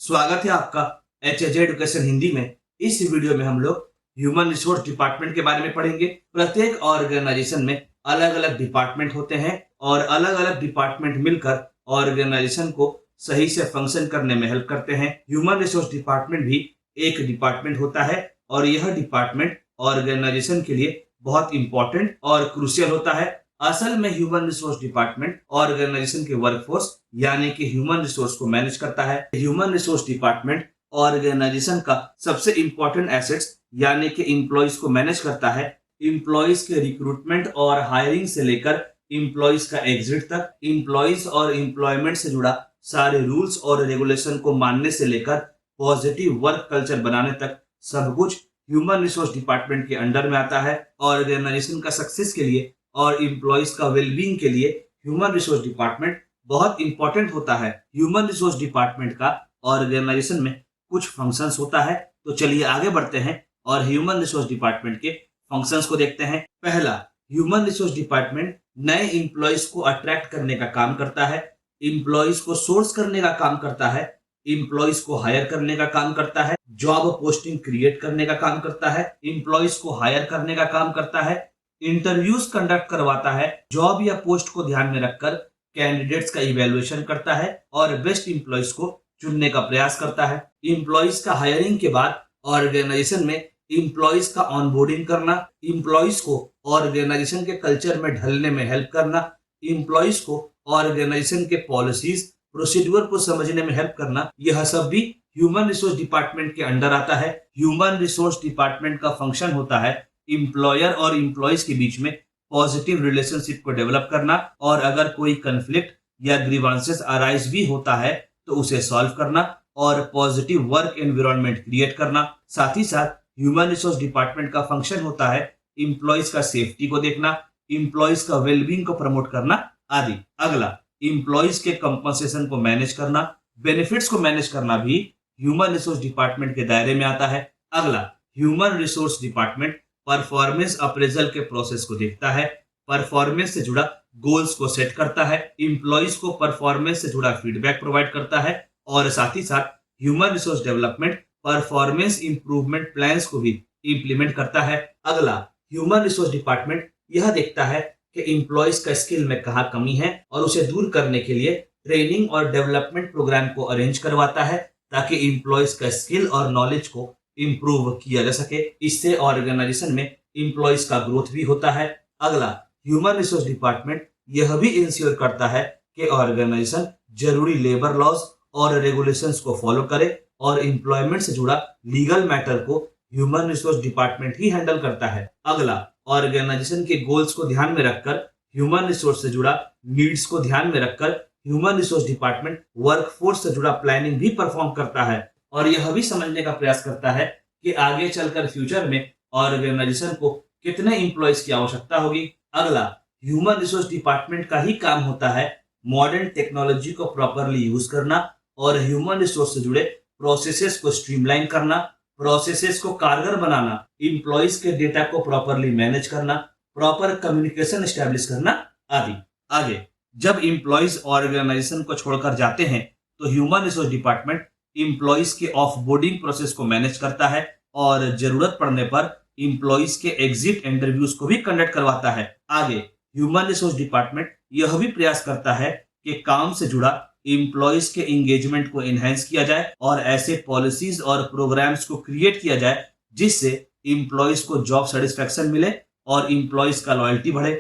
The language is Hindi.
स्वागत है आपका HJ एजुकेशन हिंदी में। इस वीडियो में हम लोग ह्यूमन रिसोर्स डिपार्टमेंट के बारे में पढ़ेंगे। प्रत्येक ऑर्गेनाइजेशन में अलग अलग डिपार्टमेंट होते हैं और अलग अलग डिपार्टमेंट मिलकर ऑर्गेनाइजेशन को सही से फंक्शन करने में हेल्प करते हैं। ह्यूमन रिसोर्स डिपार्टमेंट भी एक डिपार्टमेंट होता है और यह डिपार्टमेंट ऑर्गेनाइजेशन के लिए बहुत इंपॉर्टेंट और क्रूशियल होता है। असल में ह्यूमन रिसोर्स डिपार्टमेंट ऑर्गेनाइजेशन के वर्कफोर्स यानी कि ह्यूमन रिसोर्स को मैनेज करता है। ह्यूमन रिसोर्स डिपार्टमेंट ऑर्गेनाइजेशन का सबसे इंपॉर्टेंट एसेट्स यानी कि एम्प्लॉइज को मैनेज करता है। एम्प्लॉइज के रिक्रूटमेंट और हायरिंग से लेकर एम्प्लॉइज का एग्जिट तक, एम्प्लॉइज और एम्प्लॉयमेंट से जुड़ा सारे रूल्स और रेगुलेशन को मानने से लेकर पॉजिटिव वर्क कल्चर बनाने तक सब कुछ ह्यूमन रिसोर्स डिपार्टमेंट के अंडर में आता है। ऑर्गेनाइजेशन का सक्सेस के लिए और एम्प्लॉइज का वेलबींग के लिए ह्यूमन रिसोर्स डिपार्टमेंट बहुत इंपॉर्टेंट होता है। ह्यूमन रिसोर्स डिपार्टमेंट का ऑर्गेनाइजेशन में कुछ फंक्शंस होता है, तो चलिए आगे बढ़ते हैं और ह्यूमन रिसोर्स डिपार्टमेंट के फंक्शंस को देखते हैं। पहला, ह्यूमन रिसोर्स डिपार्टमेंट नए एम्प्लॉइज को अट्रैक्ट करने का काम करता है, एम्प्लॉइज को सोर्स करने का काम करता है, एम्प्लॉइज को हायर करने का काम करता है, जॉब पोस्टिंग क्रिएट करने का काम करता है, एम्प्लॉइज को हायर करने का काम करता है, इंटरव्यूज कंडक्ट करवाता है, जॉब या पोस्ट को ध्यान में रखकर कैंडिडेट्स का इवैल्यूएशन करता है और बेस्ट एम्प्लॉइज को चुनने का प्रयास करता है। एम्प्लॉइज का हायरिंग के बाद ऑर्गेनाइजेशन में एम्प्लॉइज का ऑनबोर्डिंग करना, एम्प्लॉइज को ऑर्गेनाइजेशन के कल्चर में ढलने में हेल्प करना, एम्प्लॉइज को ऑर्गेनाइजेशन के पॉलिसीज प्रोसीड्यूर को समझने में हेल्प करना, यह सब भी ह्यूमन रिसोर्स डिपार्टमेंट के अंडर आता है। ह्यूमन रिसोर्स डिपार्टमेंट का फंक्शन होता है एम्प्लॉयर और एम्प्लॉइज के बीच में पॉजिटिव रिलेशनशिप को डेवलप करना और अगर कोई कंफ्लिक्ट या ग्रीवांसेस अराइज भी होता है तो उसे सॉल्व करना और पॉजिटिव वर्क एनवायरनमेंट क्रिएट करना। साथ ही साथ ह्यूमन रिसोर्स डिपार्टमेंट का फंक्शन होता है एम्प्लॉइज का सेफ्टी को देखना, एम्प्लॉइज का वेलबींग को प्रमोट करना आदि। अगला, एम्प्लॉइज के कंपनसेशन को मैनेज करना, बेनिफिट्स को मैनेज करना भी ह्यूमन रिसोर्स डिपार्टमेंट के दायरे में आता है। अगला, human resource department performance appraisal के प्रोसेस को देखता है, परफॉर्मेंस से जुड़ा गोल्स को सेट करता है, एम्प्लॉइज को परफॉर्मेंस से जुड़ा फीडबैक प्रोवाइड करता है और साथ ही साथ human resource development performance improvement plans को भी इंप्लीमेंट करता है। अगला, ह्यूमन रिसोर्स डिपार्टमेंट यह देखता है कि एम्प्लॉइज का स्किल में कहाँ कमी है और उसे दूर करने के लिए ट्रेनिंग और डेवलपमेंट प्रोग्राम को अरेंज करवाता है ताकि एम्प्लॉइज का स्किल और नॉलेज को इंप्रूव किया जा सके। इससे ऑर्गेनाइजेशन में एम्प्लॉइज का ग्रोथ भी होता है। अगला, ह्यूमन रिसोर्स डिपार्टमेंट यह भी इंश्योर करता है कि ऑर्गेनाइजेशन जरूरी लेबर लॉज और रेगुलेशंस को फॉलो करे और एम्प्लॉयमेंट से जुड़ा लीगल मैटर को ह्यूमन रिसोर्स डिपार्टमेंट ही हैंडल करता है। अगला, ऑर्गेनाइजेशन के गोल्स को ध्यान में रखकर ह्यूमन रिसोर्स से जुड़ा नीड्स को ध्यान में रखकर ह्यूमन रिसोर्स डिपार्टमेंट वर्कफोर्स से जुड़ा प्लानिंग भी परफॉर्म करता है और यह भी समझने का प्रयास करता है कि आगे चलकर फ्यूचर में ऑर्गेनाइजेशन को कितने एम्प्लॉइज की आवश्यकता होगी। अगला, ह्यूमन रिसोर्स डिपार्टमेंट का ही काम होता है मॉडर्न टेक्नोलॉजी को प्रॉपरली यूज करना और ह्यूमन रिसोर्स से जुड़े प्रोसेसेस को स्ट्रीमलाइन करना, प्रोसेसेस को कारगर बनाना, एम्प्लॉइज के डेटा को प्रॉपरली मैनेज करना, प्रॉपर कम्युनिकेशन एस्टेब्लिश करना आदि। आगे, जब एम्प्लॉइज ऑर्गेनाइजेशन को छोड़कर जाते हैं तो ह्यूमन रिसोर्स डिपार्टमेंट एम्प्लॉइज के ऑफ बोर्डिंग प्रोसेस को मैनेज करता है और जरूरत पड़ने पर एम्प्लॉइज के एग्जिट इंटरव्यूज को भी कंडक्ट करवाता है। आगे, ह्यूमन रिसोर्स डिपार्टमेंट यह भी प्रयास करता है कि काम से जुड़ा एम्प्लॉइज के एंगेजमेंट को एनहांस किया जाए और ऐसे पॉलिसीज और प्रोग्राम्स को क्रिएट किया जाए जिससे एम्प्लॉइज को जॉब सेटिस्फेक्शन मिले और एम्प्लॉइज का लॉयल्टी बढ़े।